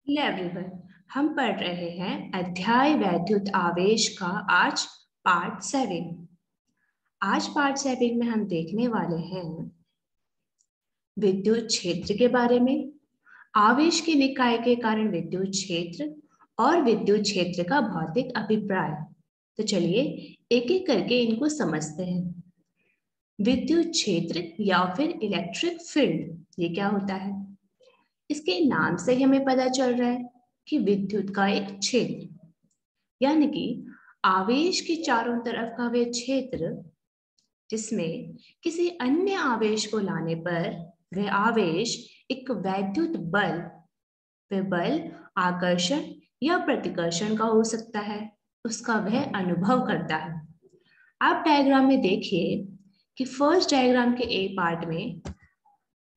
Hello everyone, हम पढ़ रहे हैं अध्याय वैद्युत आवेश का आज पार्ट 7। आज पार्ट 7 में हम देखने वाले हैं विद्युत क्षेत्र के बारे में, आवेश के निकाय के कारण विद्युत क्षेत्र और विद्युत क्षेत्र का भौतिक अभिप्राय। तो चलिए एक एक करके इनको समझते हैं। विद्युत क्षेत्र या फिर इलेक्ट्रिक फील्ड, ये क्या होता है? इसके नाम से ही हमें पता चल रहा है कि विद्युत का एक क्षेत्र, यानी कि आवेश के चारों तरफ का वह क्षेत्र जिसमें किसी अन्य आवेश को लाने पर वह आवेश एक वैद्युत बल, वह बल आकर्षण या प्रतिकर्षण का हो सकता है, उसका वह अनुभव करता है। आप डायग्राम में देखिए कि फर्स्ट डायग्राम के ए पार्ट में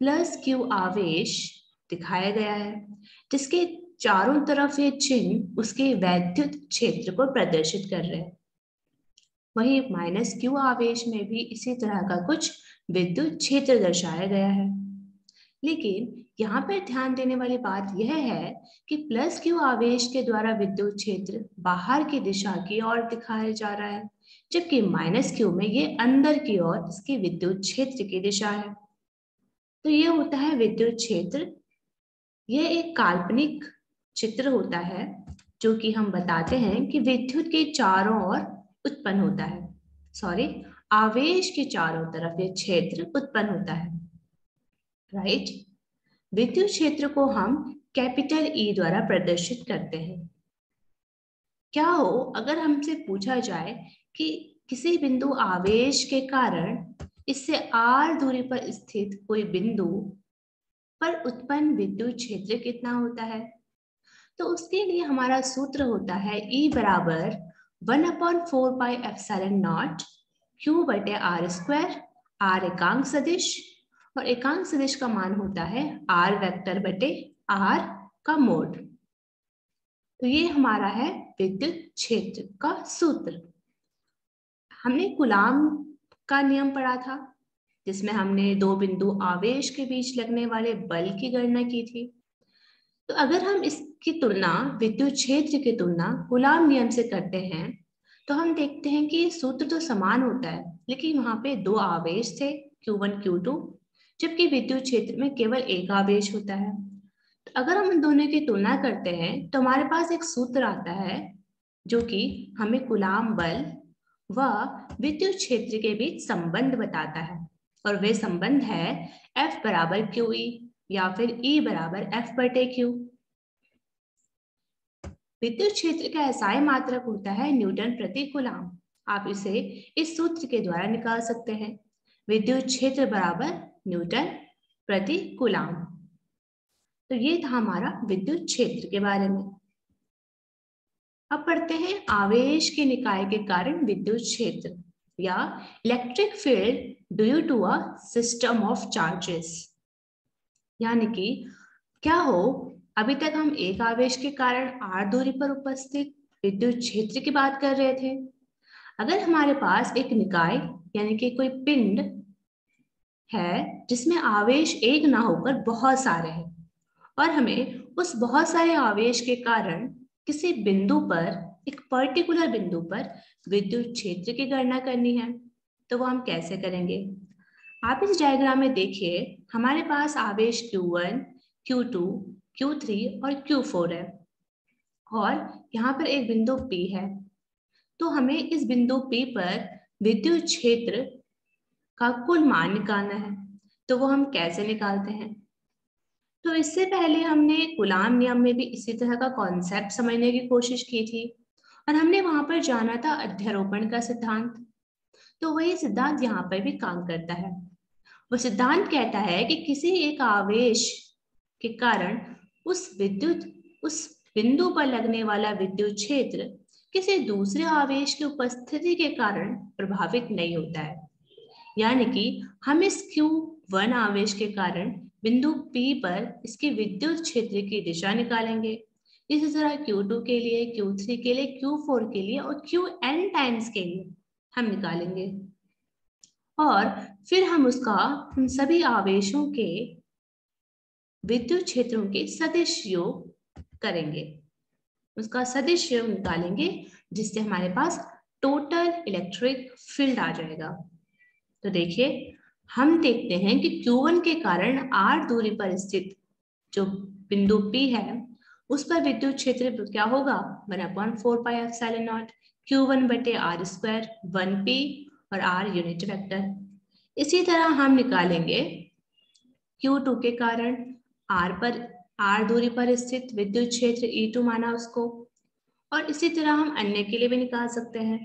प्लस क्यू आवेश दिखाया गया है, जिसके चारों तरफ ये चिन्ह उसके वैद्युत क्षेत्र को प्रदर्शित कर रहे हैं। वहीं माइनस क्यू आवेश में भी इसी तरह का कुछ विद्युत क्षेत्र दर्शाया गया है। लेकिन यहाँ पर ध्यान देने वाली बात यह है कि प्लस क्यू आवेश के द्वारा विद्युत क्षेत्र बाहर की दिशा की ओर दिखाया जा रहा है, जबकि माइनस क्यू में ये अंदर की ओर इसकी विद्युत क्षेत्र की दिशा है। तो ये होता है विद्युत क्षेत्र। यह एक काल्पनिक चित्र होता है जो कि हम बताते हैं कि विद्युत के चारों ओर उत्पन्न होता है, आवेश के चारों तरफ यह क्षेत्र उत्पन्न होता है, राइट। विद्युत क्षेत्र को हम कैपिटल ई द्वारा प्रदर्शित करते हैं। क्या हो अगर हमसे पूछा जाए कि किसी बिंदु आवेश के कारण इससे r दूरी पर स्थित कोई बिंदु पर उत्पन्न विद्युत क्षेत्र कितना होता है? तो उसके लिए हमारा सूत्र होता है E बराबर 1/4πε0 Q बटे आर स्क्वायर। R एकांक सदिश और एकांक सदिश का मान होता है R वेक्टर बटे R का मोड। तो ये हमारा है विद्युत क्षेत्र का सूत्र। हमने कूलाम का नियम पढ़ा था, जिसमें हमने दो बिंदु आवेश के बीच लगने वाले बल की गणना की थी। तो अगर हम इसकी तुलना विद्युत क्षेत्र की तुलना कूलाम नियम से करते हैं तो हम देखते हैं कि सूत्र तो समान होता है, लेकिन वहां पे दो आवेश थे Q1 Q2, जबकि विद्युत क्षेत्र में केवल एक आवेश होता है। तो अगर हम इन दोनों की तुलना करते हैं तो हमारे पास एक सूत्र आता है जो कि हमें कूलाम बल व विद्युत क्षेत्र के बीच संबंध बताता है, और वे संबंध है F बराबर QE या फिर E बराबर F बटे Q। विद्युत क्षेत्र का एसआई मात्रक होता है न्यूटन प्रति कूलाम। आप इसे इस सूत्र के द्वारा निकाल सकते हैं, विद्युत क्षेत्र बराबर न्यूटन प्रति कूलाम। तो ये था हमारा विद्युत क्षेत्र के बारे में। अब पढ़ते हैं आवेश के निकाय के कारण विद्युत क्षेत्र या electric field due to a system of charges. यानी कि क्या हो, अभी तक हम एक आवेश के कारण r दूरी पर उपस्थित विद्युत क्षेत्र की बात कर रहे थे। अगर हमारे पास एक निकाय यानी कि कोई पिंड है जिसमें आवेश एक ना होकर बहुत सारे हैं, और हमें उस बहुत सारे आवेश के कारण किसी बिंदु पर, एक पर्टिकुलर बिंदु पर विद्युत क्षेत्र की गणना करनी है, तो वो हम कैसे करेंगे? आप इस डायग्राम में देखिए, हमारे पास आवेश Q1, Q2, Q3 और Q4 है, और यहाँ पर एक बिंदु P है। तो हमें इस बिंदु P पर विद्युत क्षेत्र का कुल मान निकालना है। तो वो हम कैसे निकालते हैं? तो इससे पहले हमने कूलाम नियम में भी इसी तरह का कॉन्सेप्ट समझने की कोशिश की थी, और हमने वहां पर जाना था अध्यारोपण का सिद्धांत। तो वही सिद्धांत यहाँ पर भी काम करता है। वो सिद्धांत कहता है कि किसी एक आवेश के कारण उस बिंदु पर लगने वाला विद्युत क्षेत्र किसी दूसरे आवेश की उपस्थिति के कारण प्रभावित नहीं होता है। यानी कि हम इस Q1 आवेश के कारण बिंदु P पर इसके विद्युत क्षेत्र की दिशा निकालेंगे। इसी तरह Q2 के लिए, Q3 के लिए, Q4 के लिए और Qn टाइम्स के लिए हम निकालेंगे, और फिर हम उसका उन सभी आवेशों के विद्युत क्षेत्रों के सदिश योग करेंगे, उसका सदिश निकालेंगे, जिससे हमारे पास टोटल इलेक्ट्रिक फील्ड आ जाएगा। तो देखिए, हम देखते हैं कि Q1 के कारण r दूरी पर स्थित जो बिंदु P है उस पर विद्युत क्षेत्र क्या होगा, 1/4 पाई एप्सिलॉन नॉट Q1 बटे r स्क्वायर 1p और r यूनिट वेक्टर। इसी तरह हम निकालेंगे Q2 के कारण r दूरी पर स्थित विद्युत क्षेत्र E2 माना उसको, और इसी तरह हम अन्य के लिए भी निकाल सकते हैं।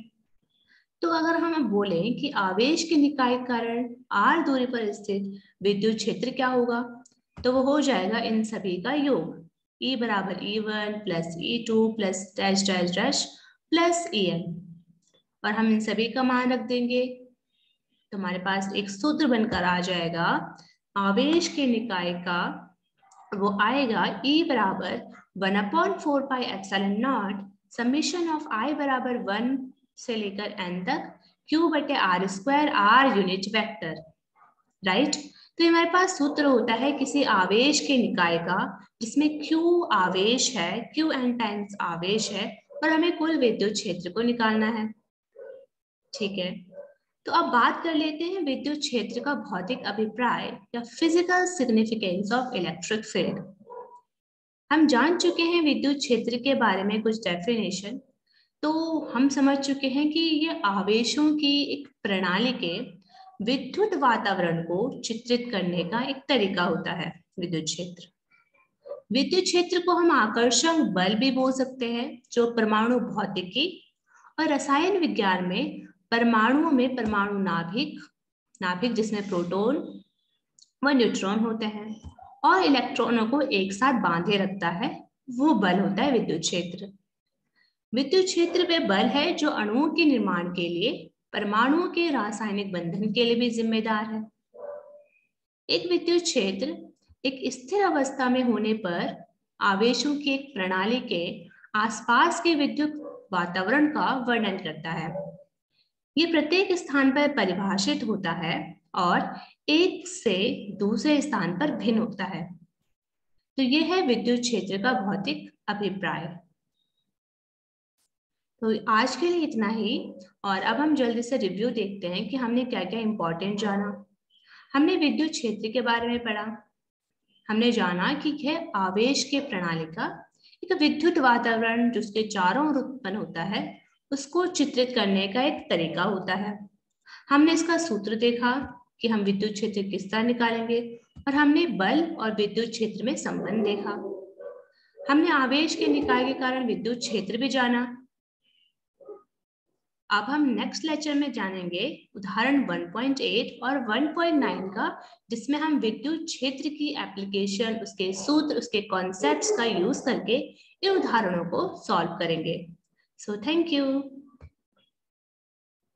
तो अगर हम बोलें कि आवेश के निकाय के कारण r दूरी पर स्थित विद्युत क्षेत्र क्या होगा, तो वो हो जाएगा इन सभी का योग, E बराबर E1 plus E2 plus dash dash dash plus En, और हम इन सभी का मान रख देंगे तो हमारे पास एक सूत्र बनकर आ जाएगा आवेश के निकाय का, वो आएगा E बराबर 1/4 pi epsilon not summation of I बराबर 1 से लेकर n तक Q बटे r square r unit vector, right. तो हमारे पास सूत्र होता है किसी आवेश के निकाय का जिसमें Q आवेश है, Qn टाइम्स आवेश है, और हमें कुल विद्युत क्षेत्र को निकालना है। ठीक है, तो अब बात कर लेते हैं विद्युत क्षेत्र का भौतिक अभिप्राय या physical significance of electric field. हम जान चुके हैं विद्युत क्षेत्र के बारे में कुछ डेफिनेशन, तो हम समझ चुके हैं कि ये आवेशों की एक प्रणाली के विद्युत वातावरण को चित्रित करने का एक तरीका होता है विद्युत क्षेत्र। विद्युत क्षेत्र को हम आकर्षक बल भी बोल सकते हैं, जो परमाणु भौतिकी और रसायन विज्ञान में परमाणुओं में परमाणु नाभिक जिसमें प्रोटॉन व न्यूट्रॉन होते हैं और इलेक्ट्रॉनों को एक साथ बांधे रखता है, वो बल होता है विद्युत क्षेत्र। विद्युत क्षेत्र वे बल है जो अणुओं के निर्माण के लिए परमाणुओं के रासायनिक बंधन के लिए भी जिम्मेदार है। एक विद्युत क्षेत्र एक स्थिर अवस्था में होने पर आवेशों की एक प्रणाली के आसपास के विद्युत वातावरण का वर्णन करता है। ये प्रत्येक स्थान पर परिभाषित होता है और एक से दूसरे स्थान पर भिन्न होता है। तो यह है विद्युत क्षेत्र का भौतिक अभिप्राय। तो आज के लिए इतना ही, और अब हम जल्दी से रिव्यू देखते हैं कि हमने क्या क्या इंपॉर्टेंट जाना। हमने विद्युत क्षेत्र के बारे में पढ़ा, हमने जाना कि यह आवेश के प्रणाली का एक विद्युत वातावरण जो उसके चारों ओर उत्पन्न होता है उसको चित्रित करने का एक तरीका होता है। हमने इसका सूत्र देखा कि हम विद्युत क्षेत्र किस तरह निकालेंगे, और हमने बल और विद्युत क्षेत्र में संबंध देखा। हमने आवेश के निकाय के कारण विद्युत क्षेत्र भी जाना। अब हम नेक्स्ट लेक्चर में जानेंगे उदाहरण 1.8 और 1.9 का, जिसमें हम विद्युत क्षेत्र की एप्लीकेशन, उसके सूत्र, उसके कॉन्सेप्ट्स का यूज करके इन उदाहरणों को सॉल्व करेंगे। So thank you.